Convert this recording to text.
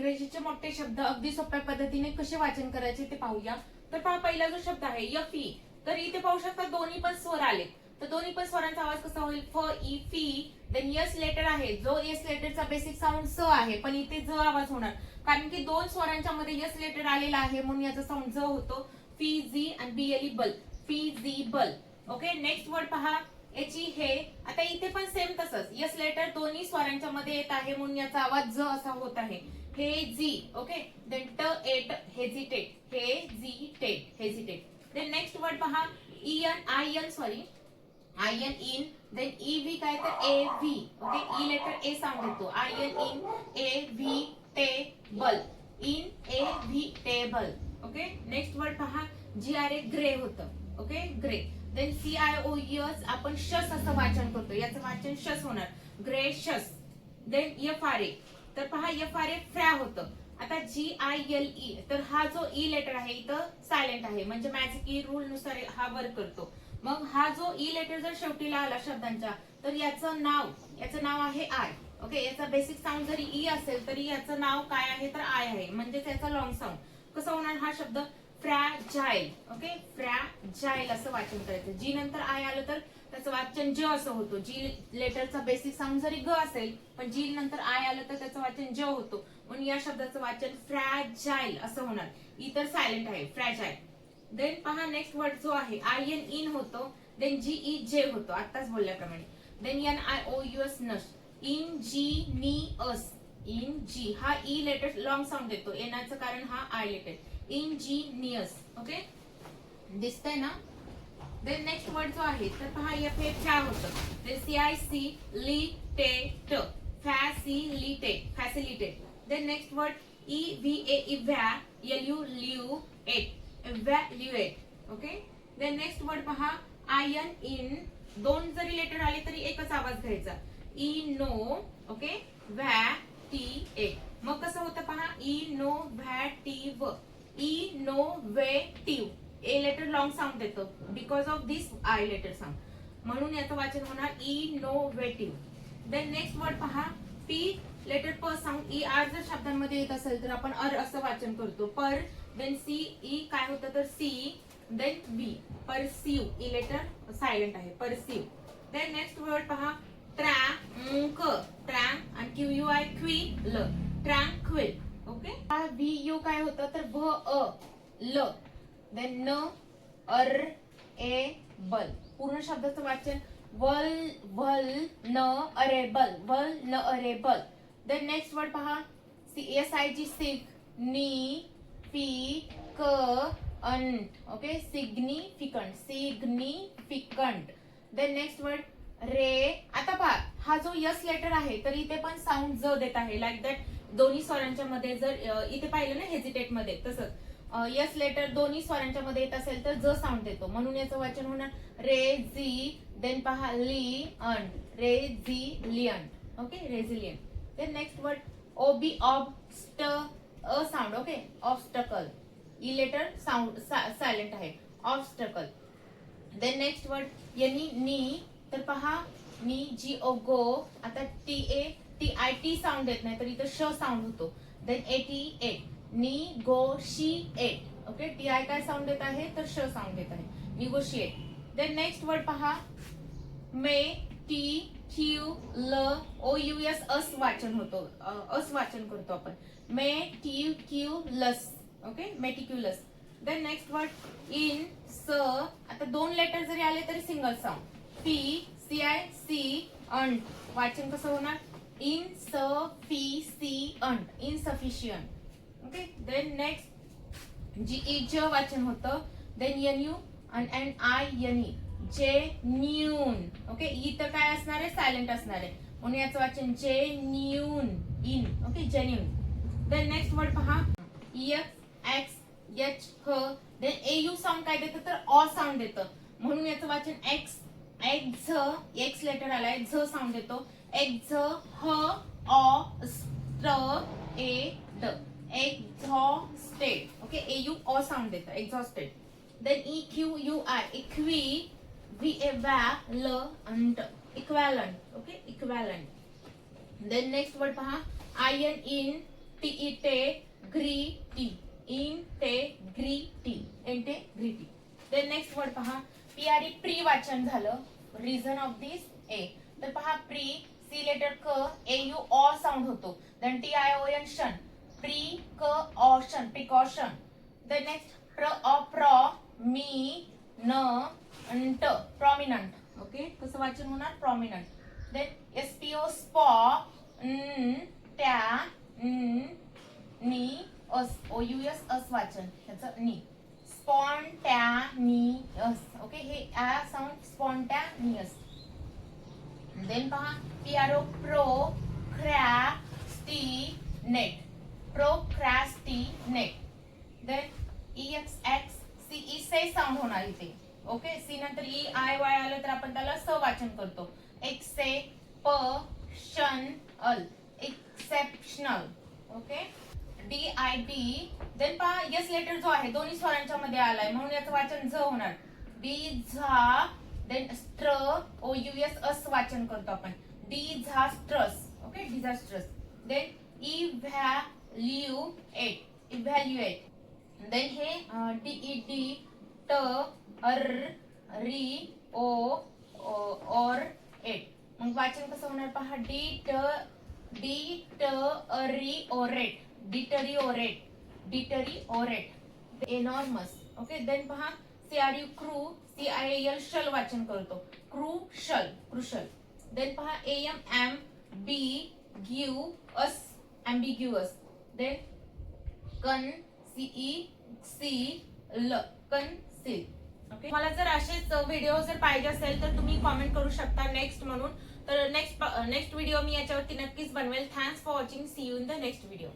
इंग्रजीचे मोठे शब्द अगदी सोप्या पद्धतीने कसे वाचन करायचे ते पाहूया. तर पहा, पहिला जो शब्द आहे य फी, तर इथे पाहू शकता दोन्ही पण स्वर आले. तर दोन्ही पण स्वरांचा आवाज कसा होईल, फ ई फी. देन यस लेटर आहे, जो यस लेटरचा बेसिक साऊंड स आहे, पण इथे ज आवाज होणार कारण की दोन स्वरांच्या मध्ये यस लेटर आलेला आहे, म्हणून याचा साऊंड ज होतो. फिजी आणि बीएलई बल, फिजिबल. ओके, नेक्स्ट वर्ड पहा, याची हे. आता इथे पण सेम तसंच, यस लेटर दोन्ही स्वरांच्या मध्ये येत आहे, म्हणून याचा आवाज ज असा होत आहे. हे जी. ओके, देन ट एट hesitate, hesitate, hesitate. Then next word पहा, I N I N sorry I N in. Then E V काय तर A V. Okay, E letter A sound येतो. I N in A V table, in A V table. Okay, next word पहा, G R A grey होतं. Okay, grey. Then C I O S आपण शस असं वाचन करतो, याचं वाचन शस होणार, gracious. Then F R A, तर पहा एफ आर ए फ्रॅ होतं. आता जी आय एल ई, तर हा जो ई लेटर आहे इथं सायलेंट आहे, म्हणजे मॅजिक ई रूल नुसार हा वर्क करतो. मग हा जो ई लेटर जर शेवटीला आला शब्दांच्या, तर याचं नाव आहे आय. ओके, याचा बेसिक साऊंड जरी ई असेल तरी याचं नाव काय आहे तर आय आहे, म्हणजेच याचा लॉंग साऊंड. कसं होणार हा शब्द, फ्रॅजाईल. ओके, फ्रॅजाईल असं वाचन करायचं. जी नंतर आय आलं तर त्याचं वाचन ज असं होतं. जी लेटरचा बेसिक साऊंड जरी ग असेल, पण जी नंतर आय आलं तर त्याचं वाचन ज होतो, म्हणून या शब्दाचं वाचन फ्रॅजाईल असं होणार. इतर सायलेंट आहे, फ्रॅजाईल. देन पहा, नेक्स्ट वर्ड जो आहे आय एन इन होतो. देन जी ई जे होतो आताच बोलल्याप्रमाणे. Then N I O U S नस, इन जी नी अस. इन जी हा ई लेटर लॉंग साऊंड देतो, एनाचं कारण हा आय लेटर, इंजिनियस. ओके, दिसतंय ना. देन नेक्स्ट वर्ड जो आहे तर पहा एफ हे फ्या होतं. देन सी आय सी लिटेट, facilitate, facilitate. Then next word E V A इव्हॅ, एल यू लिव्ह एट, evaluate. Okay, then next word पहा, आयन इन, दोन जरी लेटर आले तरी एकच आवाज घ्यायचा, इनो. ओके, व्हॅटिएट. मग कसं होतं पहा, innovative, innovative. A letter long sound देतो because of this I letter sound, म्हणून याचं वाचन होणार इनोव्हेटिव्ह. देन नेक्स्ट वर्ड पहा, पी लेटर प साऊंड, ई आर जर शब्दांमध्ये येत असेल तर आपण अर असं वाचन करतो, पर. देन सी ई काय होतं तर सी. देन बी, परसिव्ह, ई लेटर सायलेंट आहे, परसिव्ह. देन नेक्स्ट वर्ड पहा, ट्रॅंक, ट्रॅंक आणि Q U I quill, tranquil. Okay, V you काय होतं तर भ अ ल. देन न अर ए बल, पूर्ण शब्दाचं वाचन वल वल न अरेबल, वल न अरेबल. देन नेक्स्ट वर्ड पहा, सी एस आय जी सिग, नी फी क अंट. Okay, significant, significant. Then next word रे. आता पहा, हा जो यस लेटर आहे तर इथे पण साऊंड ज देत आहे, लाईक दॅट. दोन्ही स्वरांच्या मध्ये जर इथे पाहिलं ना हेजिटेट मध्ये, तसंच यस लेटर दोन्ही स्वरांच्या मध्ये येत असेल तर ज साऊंड देतो, म्हणून याचं वाचन होणार रेझी. देन पहा ली अन, resilient. Okay, resilient. Then next word O, ऑब्स्ट अ sound. Okay, obstacle, E letter sound silent आहे, ऑब्स्टकल. देन नेक्स्ट वर्ड यनी नी, तर पहा नी जी ओ गो. आता T A T I T sound येत नाही तर इथं श साऊंड होतो. Then A T A, negotiate. Okay, T I काय साऊंड देत आहे तर श साऊंड देत आहे, निगोशिएट. देन नेक्स्ट वर्ड पहा, मे टी क्यू ल ओ यू एस अस वाचन होतो, अस वाचन करतो आपण, meticulous. Okay, meticulous. Then next word इन स, आता दोन लेटर जरी आले तरी single sound, P C I C अंट. वाचन कसं होणार, insufficient, insufficient. Okay, then next G E ज वाचन होतं. देन एन यू आणि I N E, genuine. Okay, E तर काय असणार आहे सायलेंट असणार आहे, म्हणून याचं वाचन जेन्यून, इन. Okay, genuine. Then next word पहा, एफ एक्स एच ह. देन ए यू साऊंड काय देतं तर ऑ साऊंड देतं, म्हणून याचं वाचन एक्स, एक्झ, एक्स लेटर आलाय, झ साऊंड देतो, एक्झ ह ऑ स्ट ए ड, एक्झॉस्टेड. ओके, ए यू ऑ साऊंड देतं, exhausted. Then E Q U I, इक्वी, व्ही ए व्या ल अंट, equivalent. Okay, equivalent. Then next word पहा, I N in integrity, integrity, integrity. Then next word पहा, PRE प्री वाचन झालं. Reason of this A. तर पहा प्री, सी लेटर क, AU ऑ साऊंड होतो. देन TION शन, प्रिकॉशन, प्रिकॉशन. देन नेक्स्ट प्र, मी, न, अंट, प्रॉमिनंट. ओके, कसं वाचन होणार? प्रॉमिनंट. देन SPO स्पॉ, त्या, नी, अस, OUS अस वाचन ह्याचं नी. स्पॉन्टॅनियस. ओके, हे आ साऊंड स्पॉन्टॅनियस. देन पहा PRO procrastinate, procrastinate. Then EXXCE से साऊंड होणार इथे. ओके, सी नंतर EIY आलं तर आपण त्याला स वाचन करतो. Exceptional, exceptional. Okay, DID. Then पहा यस लेटर जो आहे दोन्ही स्वरांच्या मध्ये आलाय म्हणून याचं वाचन झ होणार. डिझा. देन स्ट्र, OUS अस वाचन करतो आपण. Disastrous. Okay, disastrous. Then evaluate, evaluate. Then हे DED ट, री, ओर, एट. मग वाचन कसं होणार पहा, deteriorate, deteriorate, deteriorate. Enormous. Okay, then पहा CRU क्रू, CIAL शल वाचन करतो. Crucial, crucial. देन पहा ambiguous, ambiguous. Then conceal, conceal. Okay, मला जर असेच व्हिडिओ जर पाहिजे असेल तर तुम्ही कॉमेंट करू शकता नेक्स्ट म्हणून. तर नेक्स्ट व्हिडिओ मी याच्यावरती नक्कीच बनवेल. Thanks for watching. See you in the next video.